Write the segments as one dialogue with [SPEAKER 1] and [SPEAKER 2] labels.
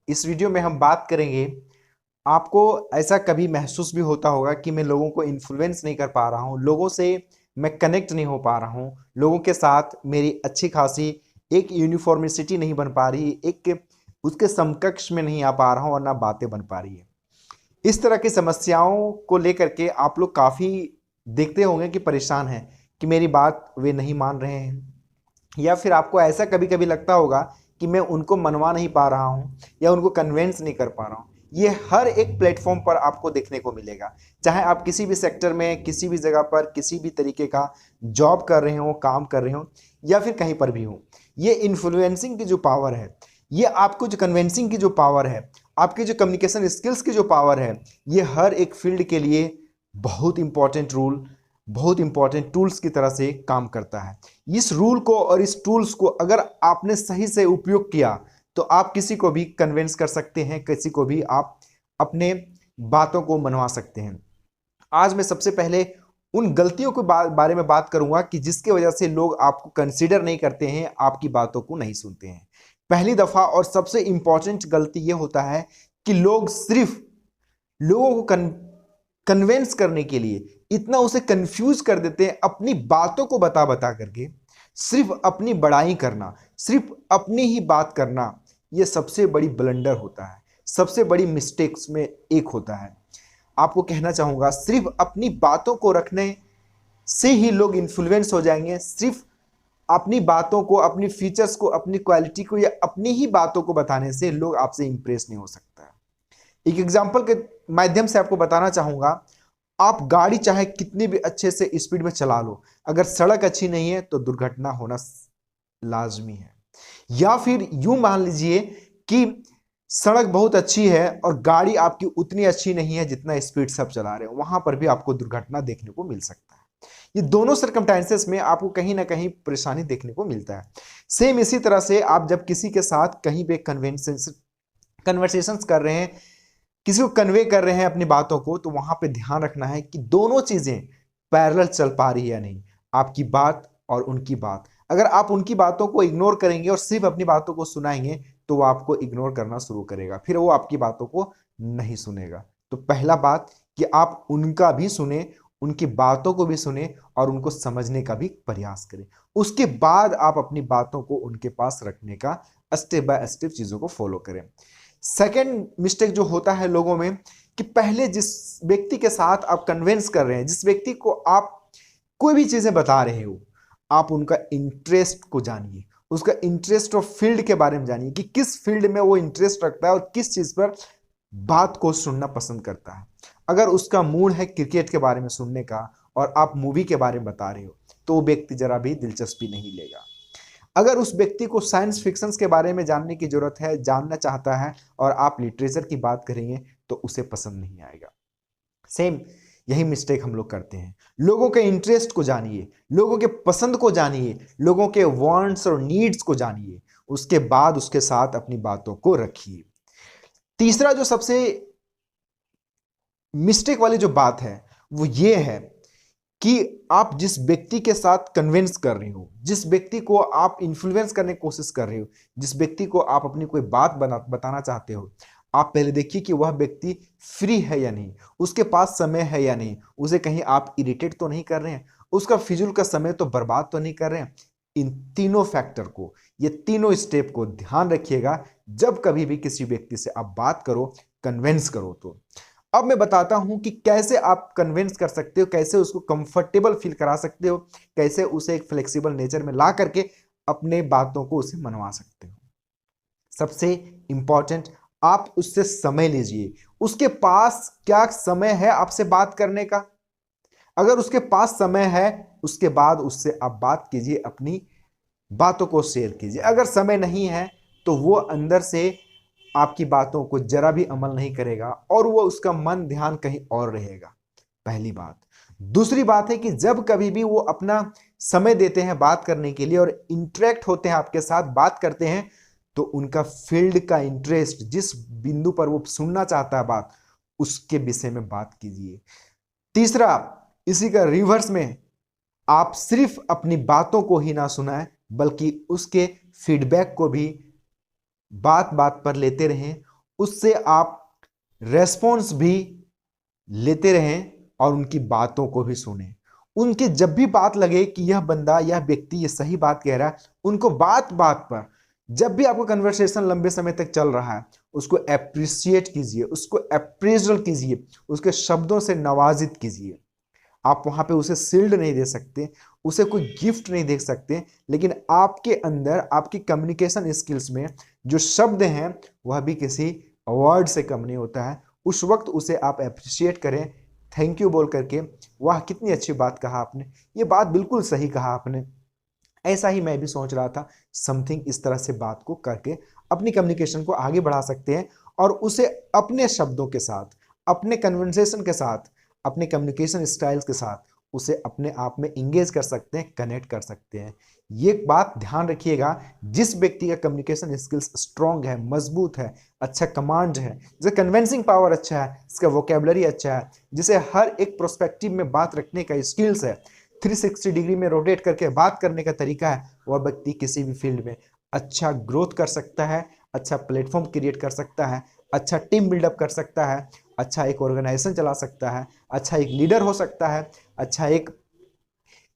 [SPEAKER 1] इस वीडियो में हम बात करेंगे। आपको ऐसा कभी महसूस भी होता होगा कि मैं लोगों को इन्फ्लुएंस नहीं कर पा रहा हूँ, लोगों से मैं कनेक्ट नहीं हो पा रहा हूँ, लोगों के साथ मेरी अच्छी खासी एक यूनिफॉर्मिसिटी नहीं बन पा रही, एक उसके समकक्ष में नहीं आ पा रहा हूँ और ना बातें बन पा रही है। इस तरह की समस्याओं को लेकर के आप लोग काफ़ी देखते होंगे कि परेशान हैं कि मेरी बात वे नहीं मान रहे हैं, या फिर आपको ऐसा कभी कभी लगता होगा कि मैं उनको मनवा नहीं पा रहा हूँ या उनको कन्विंस नहीं कर पा रहा हूँ। ये हर एक प्लेटफॉर्म पर आपको देखने को मिलेगा, चाहे आप किसी भी सेक्टर में, किसी भी जगह पर, किसी भी तरीके का जॉब कर रहे हो, काम कर रहे हो, या फिर कहीं पर भी हो। ये इन्फ्लुएंसिंग की जो पावर है, ये आपको जो कन्विंसिंग की जो पावर है, आपकी जो कम्युनिकेशन स्किल्स की जो पावर है, ये हर एक फील्ड के लिए बहुत इंपॉर्टेंट रूल, बहुत इंपॉर्टेंट टूल्स की तरह से काम करता है। इस रूल को और इस टूल्स को अगर आपने सही से उपयोग किया तो आप किसी को भी कन्विंस कर सकते हैं, किसी को भी आप अपने बातों को मनवा सकते हैं। आज मैं सबसे पहले उन गलतियों के बारे में बात करूंगा कि जिसके वजह से लोग आपको कंसीडर नहीं करते हैं, आपकी बातों को नहीं सुनते हैं। पहली दफा और सबसे इंपॉर्टेंट गलती यह होता है कि लोग सिर्फ लोगों को कन्विंस करने के लिए इतना उसे कंफ्यूज कर देते हैं, अपनी बातों को बता बता करके सिर्फ अपनी बड़ाई करना, सिर्फ अपनी ही बात करना, यह सबसे बड़ी ब्लंडर होता है, सबसे बड़ी मिस्टेक्स में एक होता है। आपको कहना चाहूंगा, सिर्फ अपनी बातों को रखने से ही लोग इन्फ्लुएंस हो जाएंगे। सिर्फ अपनी बातों को, अपनी फीचर्स को, अपनी क्वालिटी को या अपनी ही बातों को बताने से लोग आपसे इंप्रेस नहीं हो सकता। एक एग्जांपल के माध्यम से आपको बताना चाहूंगा, आप गाड़ी चाहे कितनी भी अच्छे से स्पीड में चला लो, अगर सड़क अच्छी नहीं है तो दुर्घटना होना लाजमी है। या फिर यूं मान लीजिए कि सड़क बहुत अच्छी है और गाड़ी आपकी उतनी अच्छी नहीं है जितना स्पीड से आप चला रहे हो, वहां पर भी आपको दुर्घटना देखने को मिल सकता है। ये दोनों सर्कमस्टेंसेस में आपको कहीं ना कहीं परेशानी देखने को मिलता है। सेम इसी तरह से आप जब किसी के साथ कहीं पे कन्वर्सेशंस कर रहे हैं, किसी को कन्वे कर रहे हैं अपनी बातों को, तो वहां पे ध्यान रखना है कि दोनों चीजें पैरेलल चल पा रही है या नहीं, आपकी बात और उनकी बात। अगर आप उनकी बातों को इग्नोर करेंगे और सिर्फ अपनी बातों को सुनाएंगे तो वो आपको इग्नोर करना शुरू करेगा, फिर वो आपकी बातों को नहीं सुनेगा। तो पहला बात कि आप उनका भी सुने, उनकी बातों को भी सुने और उनको समझने का भी प्रयास करें। उसके बाद आप अपनी बातों को उनके पास रखने का स्टेप बाय स्टेप चीजों को फॉलो करें। सेकेंड मिस्टेक जो होता है लोगों में कि पहले जिस व्यक्ति के साथ आप कन्विंस कर रहे हैं, जिस व्यक्ति को आप कोई भी चीजें बता रहे हो, आप उनका इंटरेस्ट को जानिए, उसका इंटरेस्ट और फील्ड के बारे में जानिए कि किस फील्ड में वो इंटरेस्ट रखता है और किस चीज पर बात को सुनना पसंद करता है। अगर उसका मूड है क्रिकेट के बारे में सुनने का और आप मूवी के बारे में बता रहे हो, तो वो व्यक्ति जरा भी दिलचस्पी नहीं लेगा। अगर उस व्यक्ति को साइंस फिक्शंस के बारे में जानने की जरूरत है, जानना चाहता है, और आप लिटरेचर की बात करेंगे तो उसे पसंद नहीं आएगा। सेम यही मिस्टेक हम लोग करते हैं। लोगों के इंटरेस्ट को जानिए, लोगों के पसंद को जानिए, लोगों के वांट्स और नीड्स को जानिए, उसके बाद उसके साथ अपनी बातों को रखिए। तीसरा जो सबसे मिस्टेक वाली जो बात है वो ये है कि आप जिस व्यक्ति के साथ कन्विंस कर रहे हो, जिस व्यक्ति को आप इन्फ्लुएंस करने की कोशिश कर रहे हो, जिस व्यक्ति को आप अपनी कोई बात बताना चाहते हो, आप पहले देखिए कि वह व्यक्ति फ्री है या नहीं, उसके पास समय है या नहीं, उसे कहीं आप इरिटेट तो नहीं कर रहे हैं, उसका फिजूल का समय तो बर्बाद तो नहीं कर रहे हैं। इन तीनों फैक्टर को, ये तीनों स्टेप को ध्यान रखिएगा जब कभी भी किसी व्यक्ति से आप बात करो, कन्विंस करो तो। अब मैं बताता हूं कि कैसे आप कन्विंस कर सकते हो, कैसे उसको कंफर्टेबल फील करा सकते हो, कैसे उसे एक फ्लेक्सिबल नेचर में ला करके अपने बातों को उसे मनवा सकते हो। सबसे इंपॉर्टेंट, आप उससे समय लीजिए। उसके पास क्या समय है आपसे बात करने का? अगर उसके पास समय है, उसके बाद उससे आप बात कीजिए, अपनी बातों को शेयर कीजिए। अगर समय नहीं है तो वो अंदर से आपकी बातों को जरा भी अमल नहीं करेगा और वो उसका मन ध्यान कहीं और रहेगा। पहली बात। दूसरी बात है कि जब कभी भी वो अपना समय देते हैं बात करने के लिए और इंटरेक्ट होते हैं आपके साथ, बात करते हैं, तो उनका फील्ड का इंटरेस्ट, जिस बिंदु पर वो सुनना चाहता है बात, उसके विषय में बात कीजिए। तीसरा, इसी का रिवर्स में, आप सिर्फ अपनी बातों को ही ना सुनाएं बल्कि उसके फीडबैक को भी बात बात पर लेते रहें उससे आप रेस्पॉन्स भी लेते रहें और उनकी बातों को भी सुने। उनकी जब भी बात लगे कि यह बंदा, यह व्यक्ति ये सही बात कह रहा है, उनको बात बात पर, जब भी आपका कन्वर्सेशन लंबे समय तक चल रहा है, उसको एप्रिशिएट कीजिए, उसको अप्रेजल कीजिए, उसके शब्दों से नवाजित कीजिए। आप वहां पे उसे शील्ड नहीं दे सकते, उसे कोई गिफ्ट नहीं दे सकते, लेकिन आपके अंदर, आपकी कम्युनिकेशन स्किल्स में जो शब्द हैं वह भी किसी वर्ड से कम नहीं होता है। उस वक्त उसे आप अप्रिशिएट करें, थैंक यू बोल करके, वाह कितनी अच्छी बात कहा आपने, ये बात बिल्कुल सही कहा आपने। ऐसा ही मैं भी सोच रहा था, समथिंग इस तरह से बात को करके अपनी कम्युनिकेशन को आगे बढ़ा सकते हैं और उसे अपने शब्दों के साथ, अपने कन्वर्सेशन के साथ, अपने कम्युनिकेशन स्टाइल्स के साथ उसे अपने आप में इंगेज कर सकते हैं, कनेक्ट कर सकते हैं। ये बात ध्यान रखिएगा, जिस व्यक्ति का कम्युनिकेशन स्किल्स स्ट्रांग है, मजबूत है, अच्छा कमांड है, जिसे कन्विंसिंग पावर अच्छा है, जिसका वोकेबलरी अच्छा है, जिसे हर एक प्रोस्पेक्टिव में बात रखने का स्किल्स है, 360 डिग्री में रोटेट करके बात करने का तरीका है, वह व्यक्ति किसी भी फील्ड में अच्छा ग्रोथ कर सकता है, अच्छा प्लेटफॉर्म क्रिएट कर सकता है, अच्छा टीम बिल्डअप कर सकता है, अच्छा एक ऑर्गेनाइजेशन चला सकता है, अच्छा एक लीडर हो सकता है, अच्छा एक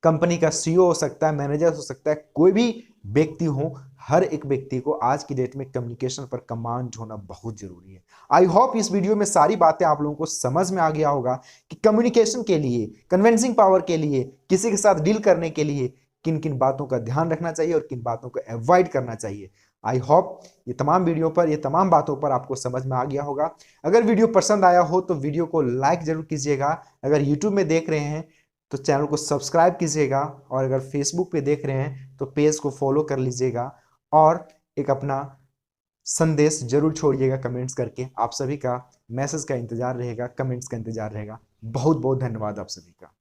[SPEAKER 1] कंपनी का सीईओ हो सकता है, मैनेजर हो सकता है, कोई भी व्यक्ति हो, हर एक व्यक्ति को आज की डेट में कम्युनिकेशन पर कमांड होना बहुत जरूरी है। आई होप इस वीडियो में सारी बातें आप लोगों को समझ में आ गया होगा कि कम्युनिकेशन के लिए, कन्विंसिंग पावर के लिए, किसी के साथ डील करने के लिए किन किन बातों का ध्यान रखना चाहिए और किन बातों को अवॉइड करना चाहिए। आई होप ये तमाम वीडियो पर, ये तमाम बातों पर आपको समझ में आ गया होगा। अगर वीडियो पसंद आया हो तो वीडियो को लाइक जरूर कीजिएगा। अगर यूट्यूब में देख रहे हैं तो चैनल को सब्सक्राइब कीजिएगा, और अगर फेसबुक पे देख रहे हैं तो पेज को फॉलो कर लीजिएगा, और एक अपना संदेश जरूर छोड़िएगा कमेंट्स करके। आप सभी का मैसेज का इंतजार रहेगा, कमेंट्स का इंतजार रहेगा। बहुत बहुत धन्यवाद आप सभी का।